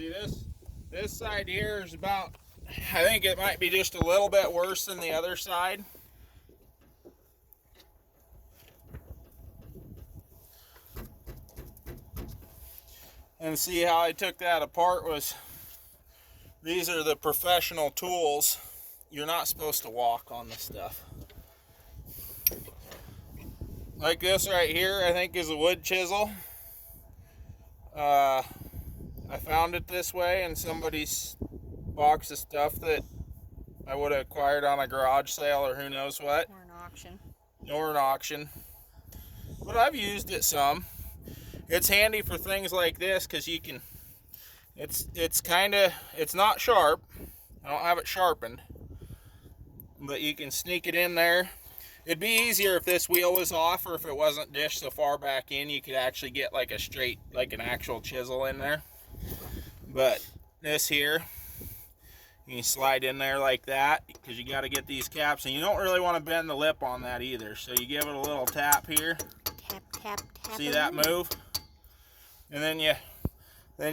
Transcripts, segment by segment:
See this side here is about, I think it might be just a little bit worse than the other side. And see how I took that apart was, these are the professional tools. You're not supposed to walk on this stuff. Like this right here, I think is a wood chisel. I found it this way in somebody's box of stuff that I would have acquired on a garage sale or who knows what. Or an auction. Or an auction. But I've used it some. It's handy for things like this because you can, it's kind of, it's not sharp. I don't have it sharpened. But you can sneak it in there. It'd be easier if this wheel was off or if it wasn't dished so far back in. You could actually get like a straight, like an actual chisel in there. But this here, you can slide in there like that because you got to get these caps. And you don't really want to bend the lip on that either. So you give it a little tap here. Tap, tap, tap. See that move? And then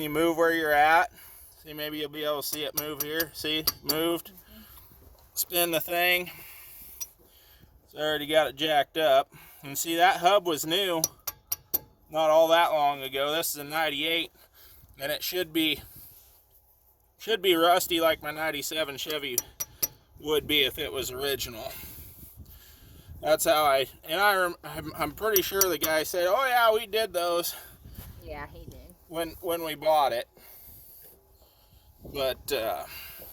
you move where you're at. See, maybe you'll be able to see it move here. See, moved. Spin the thing. It's already got it jacked up. And see, that hub was new not all that long ago. This is a 98, and it should be rusty like my 97 Chevy would be if it was original. That's how I'm pretty sure the guy said, oh yeah, we did those. Yeah, he did. When we bought it. But,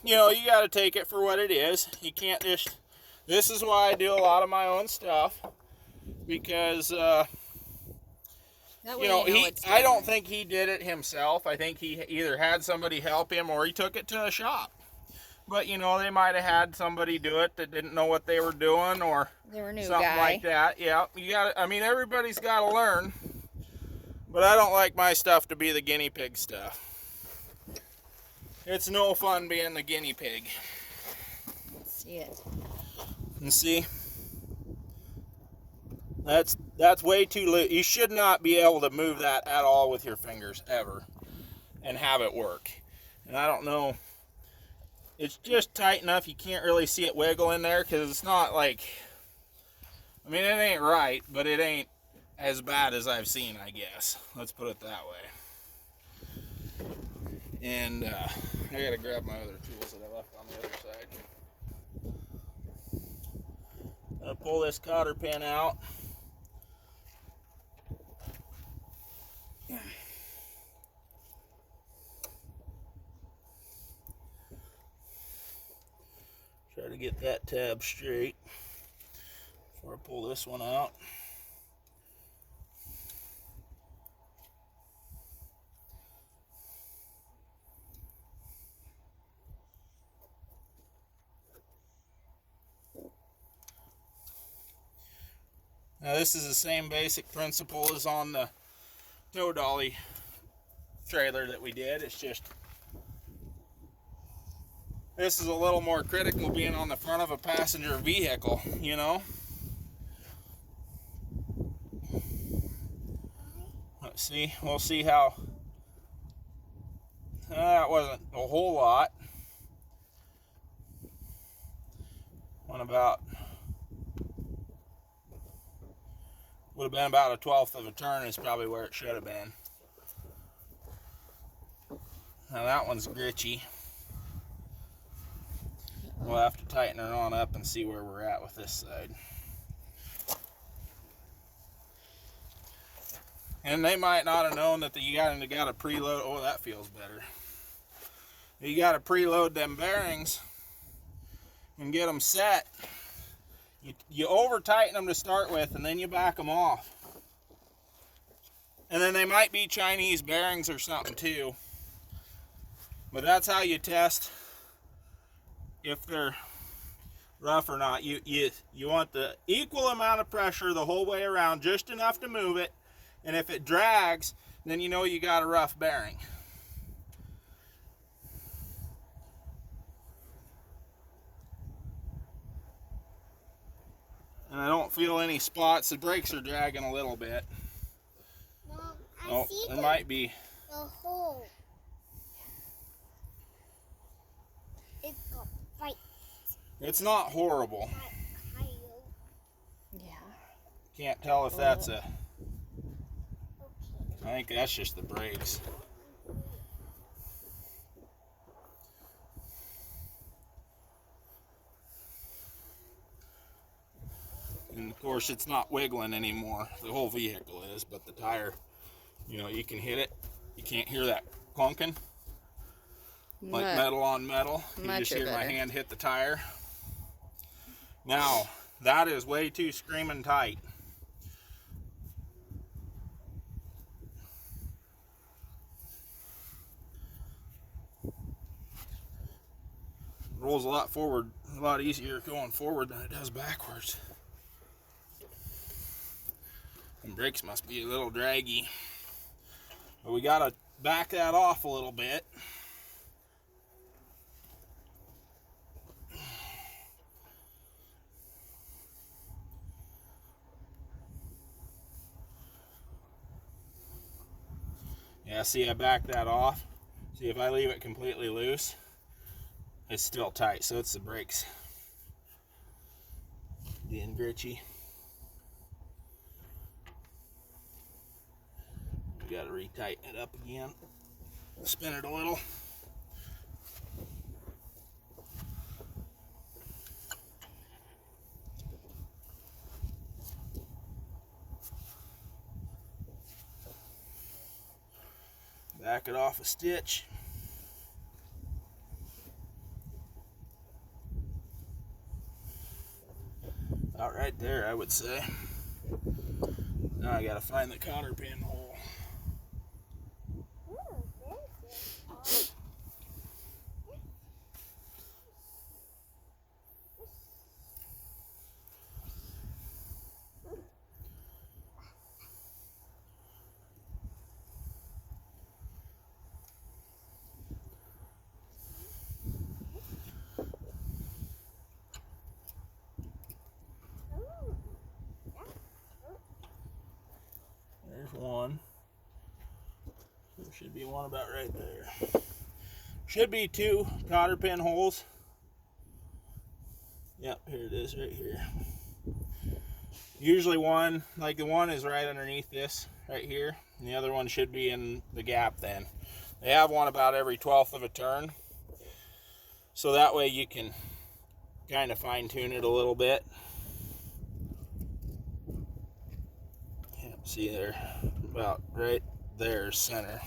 you know, you got to take it for what it is. You can't just... This is why I do a lot of my own stuff. Because, you know, I don't think he did it himself. I think he either had somebody help him or he took it to a shop. But, you know, they might have had somebody do it that didn't know what they were doing or they were a new something guy. like that. Yeah, you got. I mean, everybody's got to learn. But I don't like my stuff to be the guinea pig stuff. It's no fun being the guinea pig. Let's see it. And see, that's way too loose. You should not be able to move that at all with your fingers ever and have it work. And I don't know. It's just tight enough you can't really see it wiggle in there because it's not like, I mean, it ain't right, but it ain't as bad as I've seen, I guess. Let's put it that way. And I gotta grab my other tools that I left on the other side. I'll pull this cotter pin out. Try to get that tab straight before I pull this one out. Now this is the same basic principle as on the tow dolly trailer that we did. It's just, this is a little more critical being on the front of a passenger vehicle, you know. Let's see, we'll see how, that wasn't a whole lot. Went about, would have been about a 1/12 of a turn is probably where it should have been. Now that one's gritchy. We'll have to tighten her on up and see where we're at with this side. And they might not have known that you got to preload. Oh, that feels better. You got to preload them bearings and get them set. You over tighten them to start with, and then you back them off. And then they might be Chinese bearings or something too. But that's how you test if they're rough or not. You want the equal amount of pressure the whole way around, just enough to move it. And if it drags, then you know you got a rough bearing. And I don't feel any spots. The brakes are dragging a little bit. Mom, Oh, there might be. The hole. It's not horrible. Yeah. Can't tell if that's a... I think that's just the brakes. And of course it's not wiggling anymore. The whole vehicle is, but the tire, you know, you can hit it. You can't hear that clunking. Like metal on metal. You just hear my hand hit the tire. Now, that is way too screaming tight. Rolls a lot forward, a lot easier going forward than it does backwards. And brakes must be a little draggy. But we gotta back that off a little bit. Yeah, see, I backed that off. See, if I leave it completely loose, it's still tight, so it's the brakes being gritchy. We gotta retighten it up again. Spin it a little. Back it off a stitch. About right there, I would say. Now I gotta find the cotter pin hole. There's one. There should be one about right there. Should be two cotter pin holes. Yep, here it is right here. Usually one, like the one is right underneath this right here, and the other one should be in the gap then. They have one about every 12th of a turn, so that way you can kind of fine tune it a little bit. Yep, see there, about right there, center.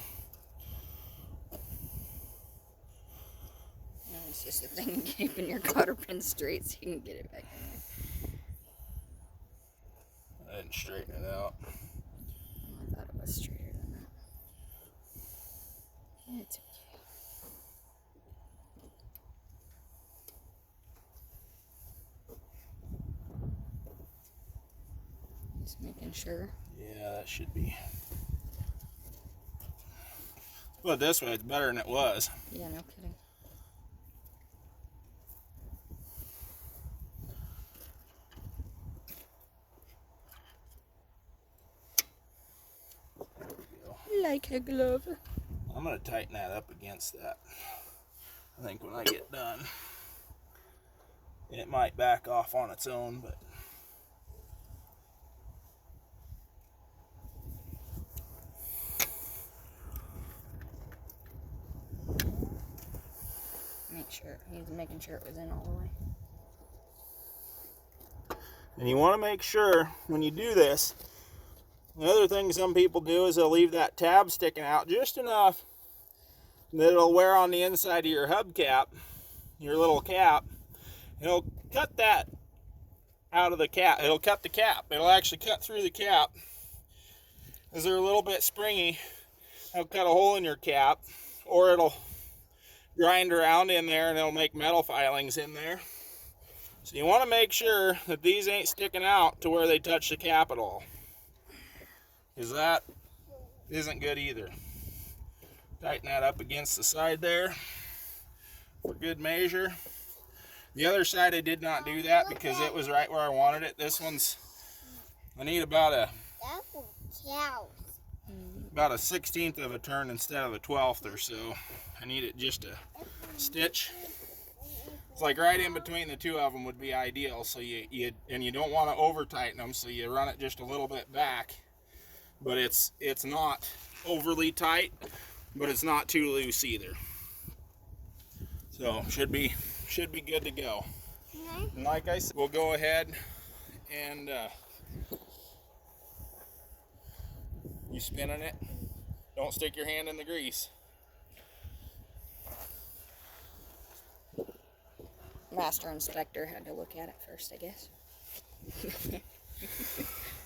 It's just a thing of keeping your cotter pin straight so you can get it back in there. I didn't straighten it out. Oh, I thought it was straighter than that. It's okay. Just making sure. Yeah, that should be. Put it this way, it's better than it was. Yeah, no kidding. Like a glove. I'm going to tighten that up against that. I think when I get done, it might back off on its own, but He's making sure it was in all the way. and you want to make sure when you do this, the other thing some people do is they'll leave that tab sticking out just enough that it'll wear on the inside of your hubcap, your little cap. It'll cut that out of the cap. It'll cut the cap. It'll actually cut through the cap. As they're a little bit springy, it'll cut a hole in your cap, or it'll grind around in there and it'll make metal filings in there. So you want to make sure that these ain't sticking out to where they touch the cap at all, because that isn't good either. Tighten that up against the side there for good measure. The other side I did not do that because it was right where I wanted it. This one's, I need about a 16th of a turn instead of a 12th or so. I need it just a stitch. It's like right in between the two of them would be ideal. So you don't want to over tighten them, so you run it just a little bit back. But it's not overly tight, but it's not too loose either. So should be good to go. And like I said, we'll go ahead and you spinning it. Don't stick your hand in the grease. Master inspector had to look at it first, I guess.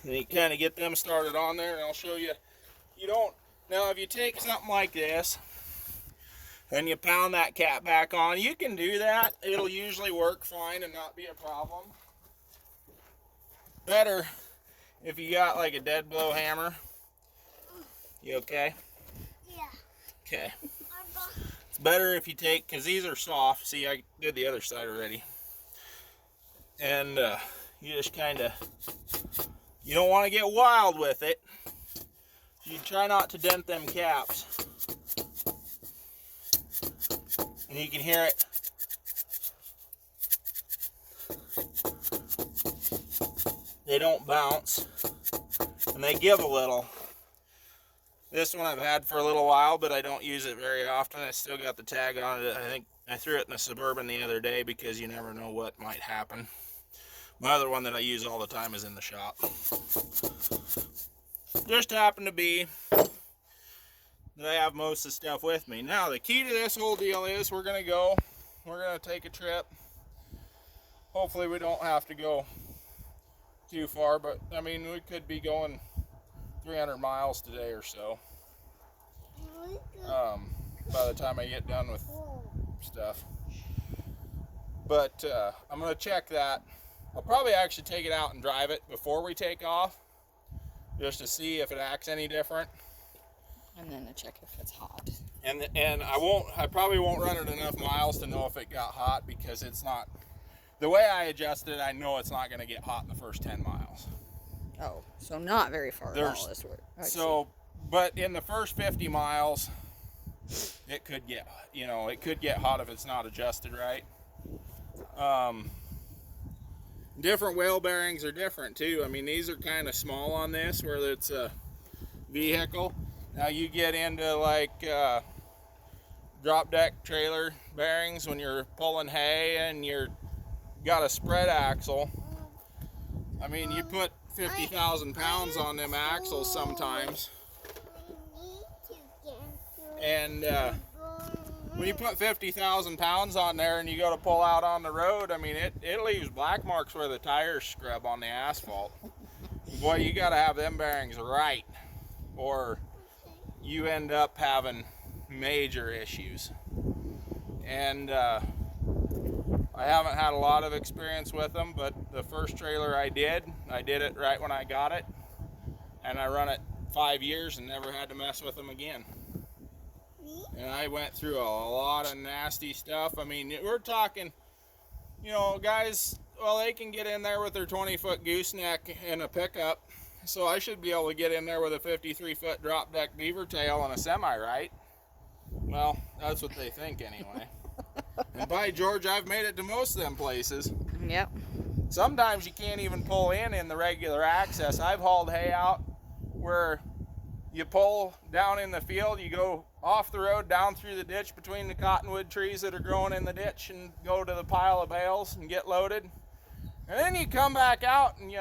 And you kind of get them started on there, and I'll show you. Now if you take something like this and you pound that cap back on, you can do that. It'll usually work fine and not be a problem. Better if you got like a dead blow hammer. You okay? Yeah. Okay. It's better if you take, because these are soft. See, I did the other side already. And you just kind of, you don't want to get wild with it. You try not to dent them caps. And you can hear it. They don't bounce. And they give a little. This one I've had for a little while, but I don't use it very often. I still got the tag on it. I think I threw it in a Suburban the other day because you never know what might happen. My other one that I use all the time is in the shop. Just happened to be that I have most of the stuff with me. Now the key to this whole deal is we're gonna take a trip. Hopefully we don't have to go too far, but I mean we could be going 300 miles today or so. By the time I get done with stuff. But I'm gonna check that. I'll probably actually take it out and drive it before we take off, just to see if it acts any different. And then to check if it's hot. And I probably won't run it enough miles to know if it got hot, because it's not, the way I adjusted it, I know it's not gonna get hot in the first 10 miles. Oh, so not very far at all this work. So, but in the first 50 miles, it could get, it could get hot if it's not adjusted right. Different wheel bearings are different too. I mean, these are kind of small on this, where it's a vehicle. Now you get into like drop deck trailer bearings when you're pulling hay and you're got a spread axle. I mean, you put 50,000 pounds on them axles sometimes. And when you put 50,000 pounds on there and you go to pull out on the road, I mean, it leaves black marks where the tires scrub on the asphalt. Boy, you got to have them bearings right, or you end up having major issues. And I haven't had a lot of experience with them, but the first trailer I did it right when I got it, and I run it 5 years and never had to mess with them again. And I went through a lot of nasty stuff. I mean, we're talking, guys, well, they can get in there with their 20-foot gooseneck in a pickup, so I should be able to get in there with a 53-foot drop deck beaver tail on a semi, right? Well, that's what they think anyway. And by George, I've made it to most of them places. Yep. Sometimes you can't even pull in the regular access. I've hauled hay out where you pull down in the field, you go off the road, down through the ditch between the cottonwood trees that are growing in the ditch, and go to the pile of bales and get loaded. And then you come back out and you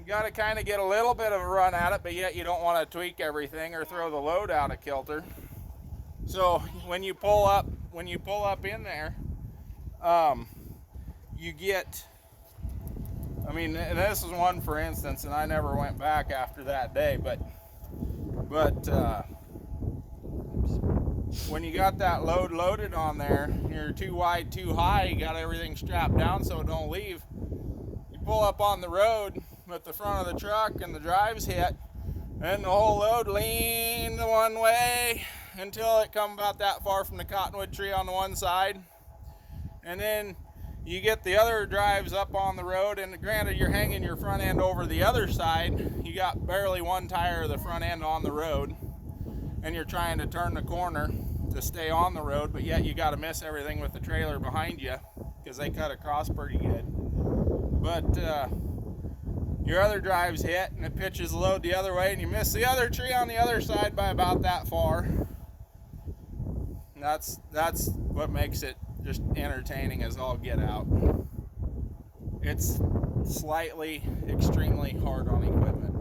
got to kind of get a little bit of a run at it, but yet you don't want to tweak everything or throw the load out of kilter. So when you pull up in there, you get, I mean, this is one for instance, and I never went back after that day, but when you got that load loaded on there, you're too wide, too high, you got everything strapped down so it don't leave. You pull up on the road with the front of the truck and the drives hit, and the whole load leaned one way until it come about that far from the cottonwood tree on the one side. And then you get the other drives up on the road, and granted you're hanging your front end over the other side, you got barely one tire of the front end on the road, and you're trying to turn the corner to stay on the road, but yet you got to miss everything with the trailer behind you because they cut across pretty good. But your other drive's hit and it pitches the load the other way, and you miss the other tree on the other side by about that far. That's what makes it just entertaining as all get out. It's slightly, extremely hard on equipment.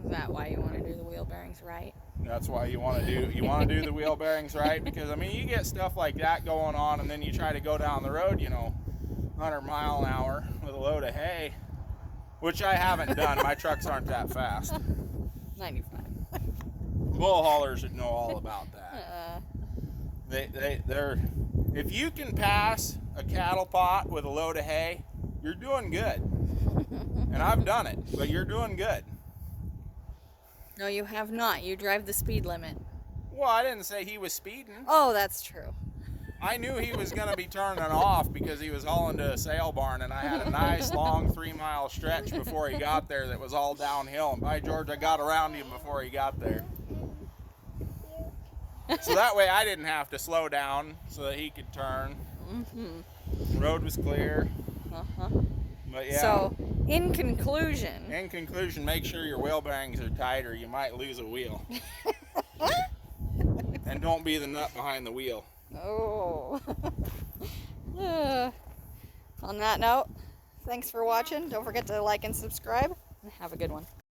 Is that why you want to do the wheel bearings right? That's why you want to do the wheel bearings right, because I mean you get stuff like that going on, and then you try to go down the road, 100 mile an hour with a load of hay, which I haven't done. My trucks aren't that fast. 95. Bull haulers would know all about that. They're if you can pass a cattle pot with a load of hay, you're doing good. And I've done it, but you're doing good. No, you have not. You drive the speed limit. Well, I didn't say he was speeding. Oh, that's true. I knew he was going to be turning off because he was hauling to a sale barn, and I had a nice long 3-mile stretch before he got there that was all downhill. And by George, I got around him before he got there. So that way I didn't have to slow down so that he could turn. The road was clear. But yeah. So, in conclusion, make sure your wheel bearings are tight or you might lose a wheel. And don't be the nut behind the wheel. Oh. On that note, thanks for watching. Don't forget to like and subscribe. Have a good one.